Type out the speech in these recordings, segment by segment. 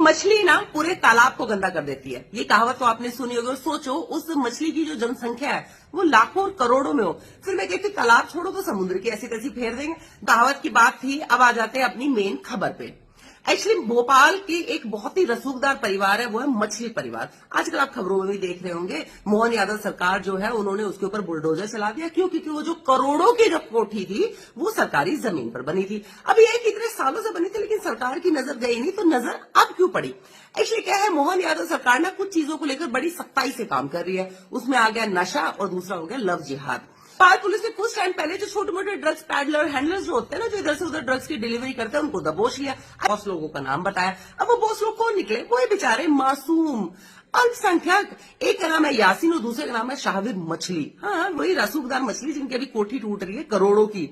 मछली ना पूरे तालाब को गंदा कर देती है। ये कहावत तो आपने सुनी होगी। और सोचो उस मछली की जो जनसंख्या है वो लाखों और करोड़ों में हो, फिर मैं कहती तालाब छोड़ो तो समुद्र की ऐसी तैसी फेर देंगे। कहावत की बात थी। अब आ जाते हैं अपनी मेन खबर पे। एक्चुअली भोपाल की एक बहुत ही रसूखदार परिवार है, वो है मछली परिवार। आजकल आप खबरों में भी देख रहे होंगे, मोहन यादव सरकार जो है उन्होंने उसके ऊपर बुलडोजर चला दिया। क्यों? क्योंकि वो जो करोड़ों की जो कोठी थी वो सरकारी जमीन पर बनी थी। अब ये कितने सालों से बनी थी, लेकिन सरकार की नजर गई नहीं, तो नजर अब क्यों पड़ी? एक्चुअली क्या है, मोहन यादव सरकार ना कुछ चीजों को लेकर बड़ी सख्ताई से काम कर रही है। उसमें आ गया नशा और दूसरा हो गया लव जिहाद। भोपाल पुलिस ने कुछ टाइम पहले जो छोटे मोटे ड्रग्स पैडलर हैंडलर्स जो होते हैं ना, जो इधर से उधर ड्रग्स की डिलीवरी करते हैं, उनको दबोच लिया। बॉस लोगों का नाम बताया। अब वो बॉस लोग कौन निकले? वो बेचारे मासूम अल्पसंख्यक। एक का नाम है यासीन और दूसरे का नाम है शाहविर मछली। हाँ, वही रसूखदार मछली जिनकी अभी कोठी टूट रही है करोड़ों की।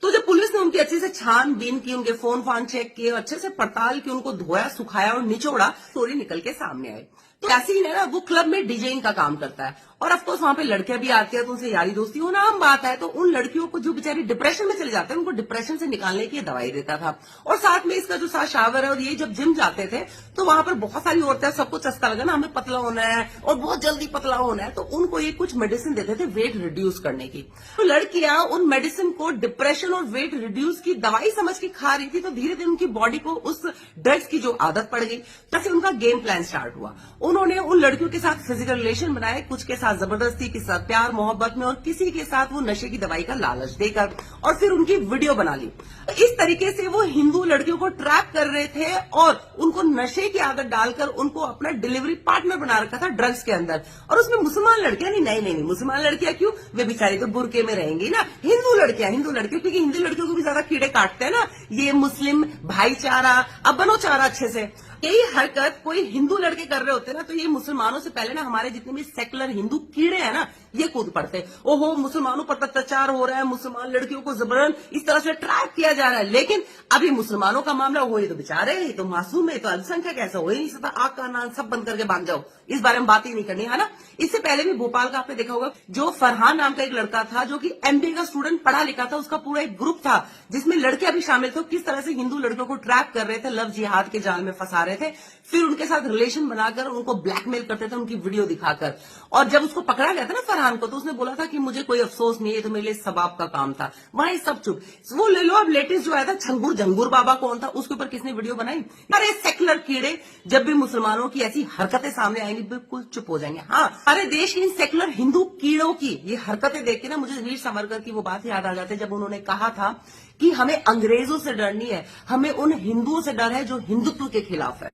तो जब पुलिस ने उनकी अच्छे से छानबीन की, उनके फोन फान चेक किए, अच्छे से पड़ताल की, उनको धोया सुखाया और निचोड़ा, स्टोरी निकल के सामने आई। तो यासीन है ना, वो क्लब में डीजेइंग का काम करता है और ऑफकोर्स वहां पे लड़कियां भी आती है, तो उनसे यारी दोस्ती होना आम बात है। तो उन लड़कियों को जो बेचारी डिप्रेशन में चले जाते हैं, उनको डिप्रेशन से निकालने की दवाई देता था। और साथ में इसका जो साथ शावर है, और ये जब जिम जाते थे तो वहां पर बहुत सारी औरतें, सबको चस्का लगा ना, हमें पतला होना है और बहुत जल्दी पतला होना है, तो उनको ये कुछ मेडिसिन देते थे वेट रिड्यूस करने की। तो लड़कियां उन मेडिसिन को डिप्रेशन और वेट रिड्यूस की दवाई समझ के खा रही थी, तो धीरे धीरे उनकी बॉडी को उस ड्रग्स की जो आदत पड़ गई। तैसे उनका गेम प्लान स्टार्ट हुआ। उन्होंने उन लड़कियों के साथ फिजिकल रिलेशन बनाए, कुछ के साथ जबरदस्ती, किसी साथ प्यार मोहब्बत में, और किसी के साथ वो नशे की दवाई का लालच देकर, और फिर उनकी वीडियो बना ली। इस तरीके से वो हिंदू लड़कियों को ट्रैप कर रहे थे और उनको नशे की आदत डालकर उनको अपना डिलीवरी पार्टनर बना रखा था ड्रग्स के अंदर। और उसमें मुसलमान लड़कियां नहीं, मुसलमान लड़कियां क्यों? वे बेचारी तो बुरके में रहेंगी ना। हिंदू लड़कियां, क्योंकि हिंदू लड़कियों को भी ज्यादा कीड़े काटते हैं ना, ये मुस्लिम भाईचारा। अब बनो चारा अच्छे से। यही हरकत कोई हिंदू लड़के कर रहे होते ना, तो ये मुसलमानों से पहले ना हमारे जितने भी सेकुलर हिंदू कीड़े हैं ना, ये कूद पड़ते। ओहो, मुसलमानों पर अत्याचार हो रहा है, मुसलमान लड़कियों को जबरन इस तरह से ट्रैप किया जा रहा है। लेकिन अभी मुसलमानों का मामला हो, ये तो बेचारे, ये तो मासूम है, तो अल्पसंख्यक, ऐसा हो ही नहीं सकता। आग का नाम सब बंद करके भाग जाओ, इस बारे में बात ही नहीं करनी है ना। इससे पहले भी भोपाल का आपने देखा होगा, जो फरहान नाम का एक लड़का था, जो कि एमबीए का स्टूडेंट पढ़ा लिखा था, उसका पूरा एक ग्रुप था जिसमें लड़कियां भी शामिल थे। किस तरह से हिंदू लड़कियों को ट्रैप कर रहे थे, लव जिहाद के जाल में फंसा रहे थे, फिर उनके साथ रिलेशन बनाकर उनको ब्लैकमेल करते थे, उनकी वीडियो दिखाकर। और जब उसको पकड़ा गया था ना फरहान को, तो उसने बोला था कि मुझे कोई अफसोस नहीं है, तो मेरे लिए सबाब का काम था। वहां सब चुप। वो ले लो। अब लेटेस्ट जो आया था छंगूर जंगूर बाबा कौन था, उसके ऊपर किसने वीडियो बनाई? अरे सेकुलर कीड़े जब भी मुसलमानों की ऐसी हरकतें सामने आएंगी बिल्कुल चुप हो जाएंगे। हाँ, हमारे देश के इन सेकुलर हिंदू कीड़ों की ये हरकतें देख के ना मुझे वीर सावरकर की वो बात याद आ जाती है, जब उन्होंने कहा था कि हमें अंग्रेजों से डर नहीं है, हमें उन हिंदुओं से डर है जो हिंदुत्व के खिलाफ है।